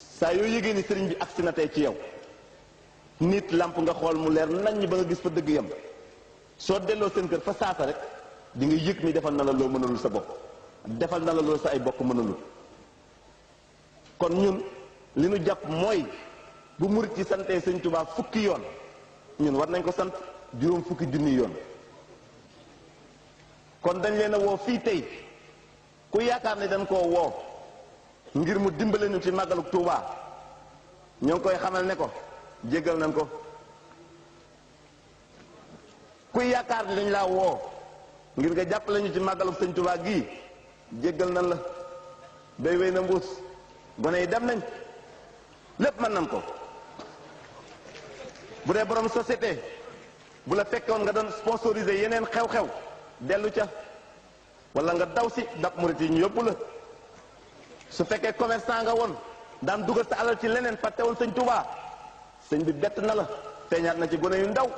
saa yoo yëgee ni sëriñ bi agsi na tey ci yow nit làmp nga xool mu leer nañ ba nga gis fa dëgg yam soo delloo seen kër fa saasa rek di nga yëg ni defal na la loo mënalul sa bopp defal na la loo sa ay bokk mënalul. kon ñun li nu jàpp mooy bu murit ci santee sëñ Tuubaa fukki yoon ñun war nañ ko sant juróom fukki junni yoon. kon dañ leen a woo fii tey ku yaakaar ne dañ koo woo ngir mu dimbale ñu ci màggaluk Tuubaa ñoo ngi koy xamal ne ko jéggal nañ ko. ku yaakaar ne dañ laa woo ngir nga jàppale ñu ci màggaluk sëñ Tuubaa gii jéggal nañ la. bay wéy na mbuus gone yi dem nañ lépp mën nañ ko. bu dee borom société bu la fekkoon nga doon sponsorisé yeneen xew-xew dellu ca wala nga daw si dab murit yi ñu yóbbu la. su fekkee commerçant nga woon daan dugal sa alal ci leneen fàtte woon sëñ Tuubaa sëñ bi bett na la feeñaat na ci gone yu ndaw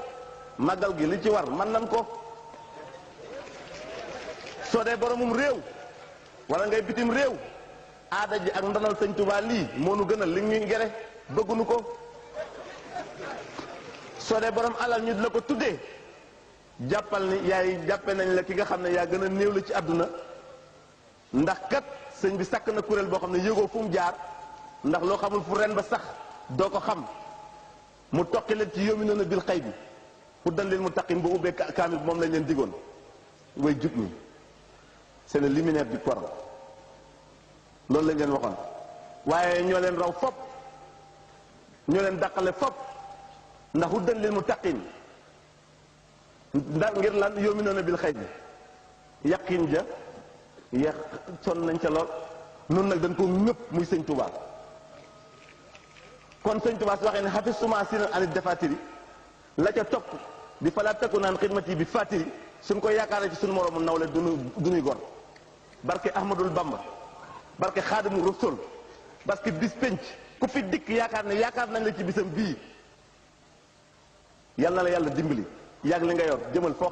màggal gi li ci war man nan ko. soo dee boromum réew wala ngay bitim réew aada ji ak ndonal sëñ Tuubaa lii moo nu gënal li ñuy gere bëggunu ko. soo dee borom alal ñu di la ko tuddee jàppal ni yaay jàppe nañ la ki nga xam ne yaa gën a néew la ci àdduna ndax kat sëñ bi sàkk na kuréel boo xam ne yëgoo fu mu jaar ndax loo xamul fu ren ba sax doo ko xam mu toqi leen ci yómi noonu bil xay bi pour dan leen mu taqin ba ubbee kaamil moom lañ leen digoon way jub ñi c'est le luminaire du Coran loolu lañ leen waxoon waaye ñoo leen raw fop ñoo leen dàqale fop ndax uddan lil muttaqin ndax ngir lan yómi noonu bil xay bi yaqin ja yeex sonn nañ ca lool noonu nag dañ ko ñëpp muy sëñ Tuubaa. kon sëñ Tuubaa su waxee ne xafis suma sinan anit defatiri la ca topp di falaa takku naan xidmati bi fatiri suñ ko yaakaaree ci suñu moroomu nawle duñuy gor barke Ahmadul Bamba barke Xaadimu Rasuul parce que bis penc ku fi dikk yaakaar ne yaakaar nañ la ci bisam bii yal na la yàlla dimbali yàgg li nga yor jëmal foo